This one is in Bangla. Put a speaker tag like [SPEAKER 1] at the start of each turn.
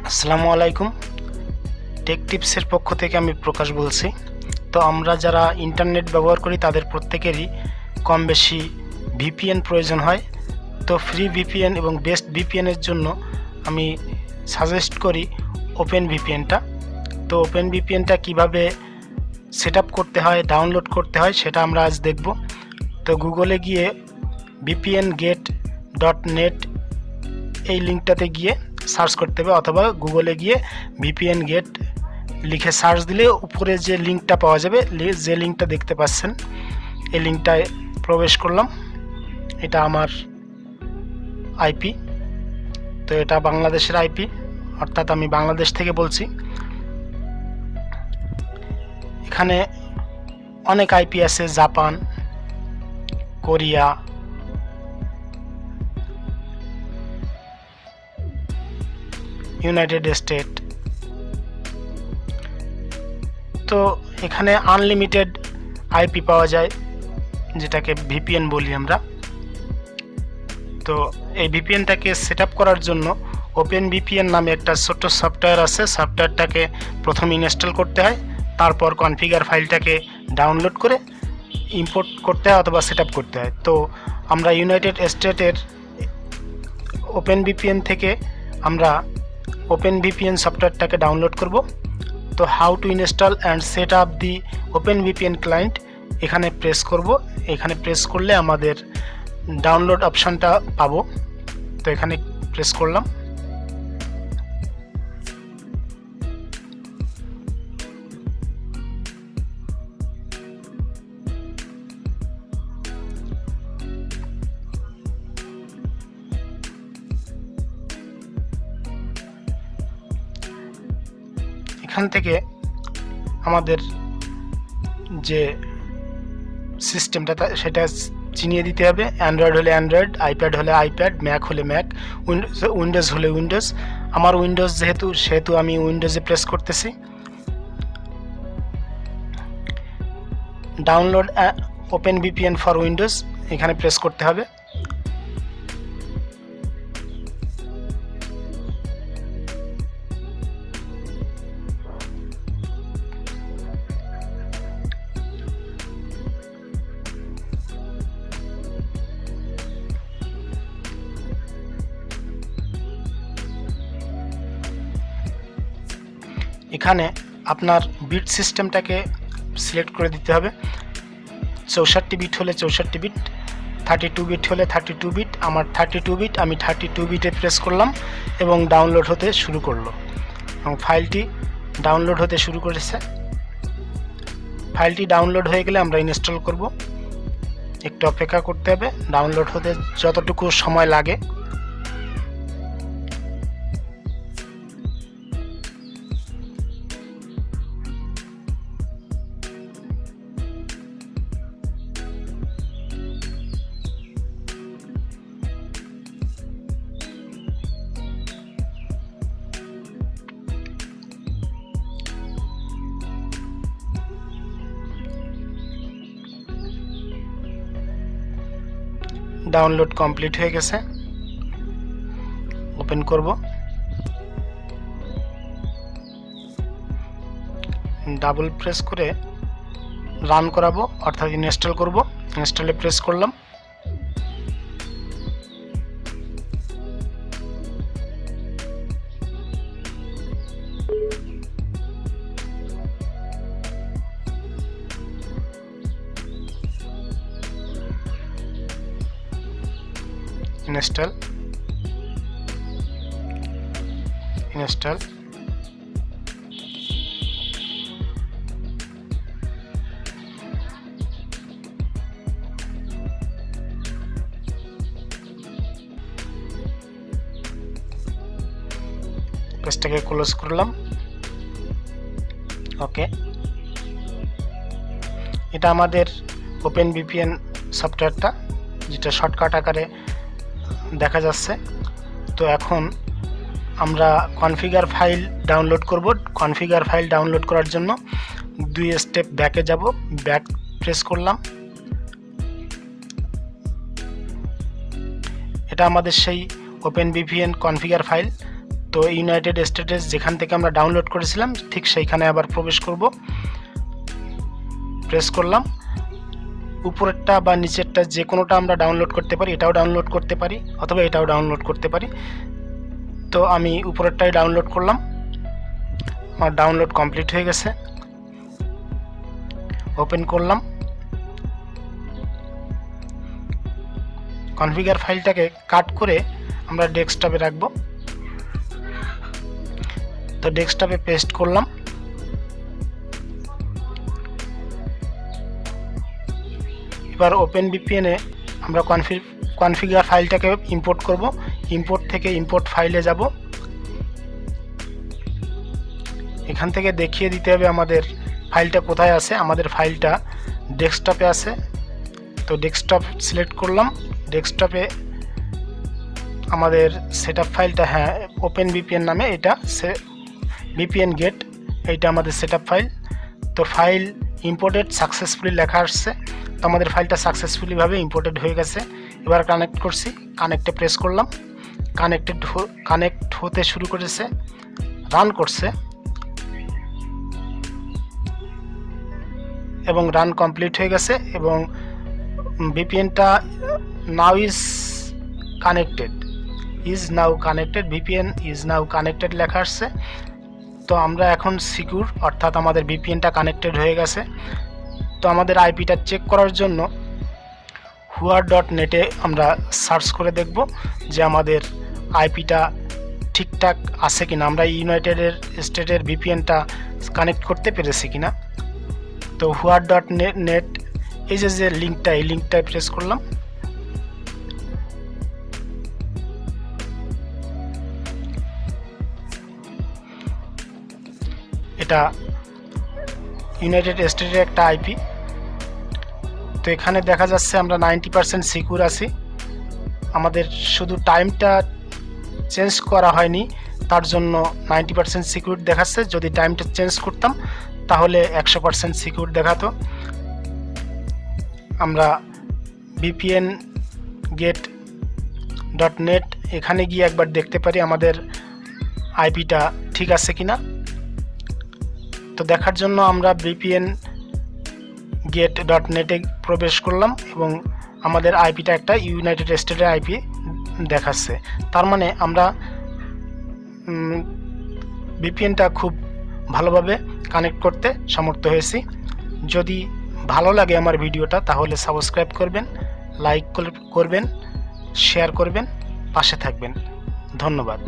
[SPEAKER 1] আসসালামু আলাইকুম। টেক টিপসের পক্ষ থেকে আমি প্রকাশ বলছি। তো আমরা যারা ইন্টারনেট ব্যবহার করি তাদের প্রত্যেকেরই কম বেশি ভিপিএন প্রয়োজন হয়। তো ফ্রি ভিপিএন এবং বেস্ট ভিপিএনের জন্য আমি সাজেস্ট করি ওপেন ভিপিএনটা। তো ওপেন ভিপিএনটা কীভাবে সেট আপ করতে হয়, ডাউনলোড করতে হয় সেটা আমরা আজ দেখব। তো গুগলে গিয়ে vpnget.net এই লিঙ্কটাতে গিয়ে সার্চ করতে হবে, অথবা গুগলে গিয়ে vpnget লিখে সার্চ দিলে উপরে যে লিঙ্কটা পাওয়া যাবে, যে লিঙ্কটা দেখতে পাচ্ছেন এই লিঙ্কটায় প্রবেশ করলাম। এটা আমার আইপি, তো এটা বাংলাদেশের আইপি, অর্থাৎ আমি বাংলাদেশ থেকে বলছি। এখানে অনেক আইপি আছে, জাপান, কোরিয়া, ইউনাইটেড স্টেট। তো এখানে আনলিমিটেড আইপি পাওয়া যায়, যেটাকে ভিপিএন বলি আমরা। তো এই ভিপিএনটাকে সেট আপ করার জন্য ওপেন ভিপিএন নামে একটা ছোট্ট সফটওয়্যার আছে। সফটওয়্যারটাকে প্রথম ইনস্টল করতে হয়, তারপর কনফিগার ফাইলটাকে ডাউনলোড করে ইম্পোর্ট করতে হয় অথবা সেট আপ করতে হয়। তো আমরা ইউনাইটেড স্টেটের ওপেন ভিপিএন থেকে আমরা ওপেন ভিপিএন সফটওয়্যারটাকে ডাউনলোড করব। তো how to install and set up the open VPN client এখানে প্রেস করব। এখানে প্রেস করলে আমাদের ডাউনলোড অপশানটা পাবো। তো এখানে প্রেস করলাম। এখান থেকে আমাদের যে সিস্টেমটা সেটা চিনিয়ে দিতে হবে। অ্যান্ড্রয়েড হলে অ্যান্ড্রয়েড, আইপ্যাড হলে আইপ্যাড, ম্যাক হলে ম্যাক, উইন্ডোজ হলে উইন্ডোজ। আমার উইন্ডোজ সেহেতু আমি উইন্ডোজে প্রেস করতেছি। Download open VPN for Windows এখানে প্রেস করতে হবে। এখানে আপনার বিট সিস্টেমটাকে সিলেক্ট করে দিতে হবে। 64 বিট হলে 64 বিট, 32 বিট হলে 32 বিট। আমার 32 বিট, আমি 32 বিটে প্রেস করলাম এবং ডাউনলোড হতে শুরু করলো এবং ফাইলটি ডাউনলোড হতে শুরু করেছে। ফাইলটি ডাউনলোড হয়ে গেলে আমরা ইনস্টল করব। একটু অপেক্ষা করতে হবে, ডাউনলোড হতে যতটুকু সময় লাগে। ডাউনলোড কমপ্লিট হয়ে গেছে। ওপেন করব। ডাবল প্রেস করে রান করাবো, অর্থাৎ ইনস্টল করব। ইনস্টলে প্রেস করলাম। ইনস্টল পেজটাকে ক্লোজ করলাম। ওকে, এটা আমাদের ওপেন ভিপিএন সফটওয়্যারটা, যেটা শর্টকাট আকারে দেখা যাচ্ছে। তো এখন আমরা কনফিগার ফাইল ডাউনলোড করব। কনফিগার ফাইল ডাউনলোড করার জন্য 2 স্টেপ ব্যাকে যাব। ব্যাক প্রেস করলাম। এটা আমাদের সেই ওপেন ভিপিএন কনফিগার ফাইল। তো ইউনাইটেড স্টেটস যেখান থেকে আমরা ডাউনলোড করেছিলাম ঠিক সেইখানে আবার প্রবেশ করব। প্রেস করলাম। উপরেরটা বা নিচেরটা যে কোনোটা আমরা ডাউনলোড করতে পারি, এটাও ডাউনলোড করতে পারি অথবা এটাও ডাউনলোড করতে পারি। তো আমি উপরেরটাই ডাউনলোড করলাম। আমার ডাউনলোড কমপ্লিট হয়ে গেছে। ওপেন করলাম। কনফিগার ফাইলটাকে কাট করে আমরা ডেস্কটপে রাখবো। তো ডেস্কটপে পেস্ট করলাম। এবার ওপেন ভিপিএনে আমরা কনফিগার ফাইলটাকে ইম্পোর্ট করব। ইম্পোর্ট থেকে ইম্পোর্ট ফাইলে যাব। এখান থেকে দেখিয়ে দিতে হবে আমাদের ফাইলটা কোথায় আছে। আমাদের ফাইলটা ডেস্কটপে আছে। তো ডেস্কটপ সিলেক্ট করলাম। ডেস্কটপে আমাদের সেটআপ ফাইলটা, হ্যাঁ, ওপেন ভিপিএন নামে, এটা Vpnget, এইটা আমাদের সেটআপ ফাইল। তো ফাইল ইম্পোর্টেড সাকসেসফুলি লেখা আসছে। তো আমাদের ফাইলটা সাকসেসফুলিভাবে ইম্পোর্টেড হয়ে গেছে। এবার কানেক্ট করছি। কানেক্টে প্রেস করলাম। কানেক্ট হতে শুরু করেছে, রান করছে এবং রান কমপ্লিট হয়ে গেছে। এবং ভিপিএনটা now is connected, VPN is now connected লেখা আসছে। তো আমরা এখন সিকিউর, অর্থাৎ আমাদের ভিপিএনটা কানেক্টেড হয়ে গেছে। তো আমাদের আইপিটা চেক করার জন্য whoa.net আমরা সার্চ করে দেখব যে আমাদের আইপিটা ঠিকঠাক আছে কিনা, আমরা ইউনাইটেড স্টেটের ভিপিএনটা কানেক্ট করতে পেরেছি কিনা। তো whoa.net, এই যে লিঙ্কটা, এই লিঙ্কটায় প্রেস করলাম। এটা ইউনাইটেড স্টেটের একটা আইপি। তো এখানে দেখা যাচ্ছে আমরা 90% সিকিউর আছি। আমাদের শুধু টাইমটা চেঞ্জ করা হয়নি, তার জন্য 90% সিকিউর দেখাচ্ছে। যদি টাইমটা চেঞ্জ করতাম তাহলে 100% সিকিউর দেখাতো। আমরা Vpnget.net এখানে গিয়ে একবার দেখতে পারি আমাদের আইপিটা ঠিক আছে কিনা। তো দেখার জন্য আমরা Vpnget.net এ প্রবেশ করলাম এবং আমাদের আইপিটা একটা ইউনাইটেড স্টেটের আইপি দেখাচ্ছে। তার মানে আমরা ভিপিএনটা খুব ভালোভাবে কানেক্ট করতে সমর্থ হয়েছি। যদি ভালো লাগে আমার ভিডিওটা তাহলে সাবস্ক্রাইব করবেন, লাইক করবেন, শেয়ার করবেন, পাশে থাকবেন। ধন্যবাদ।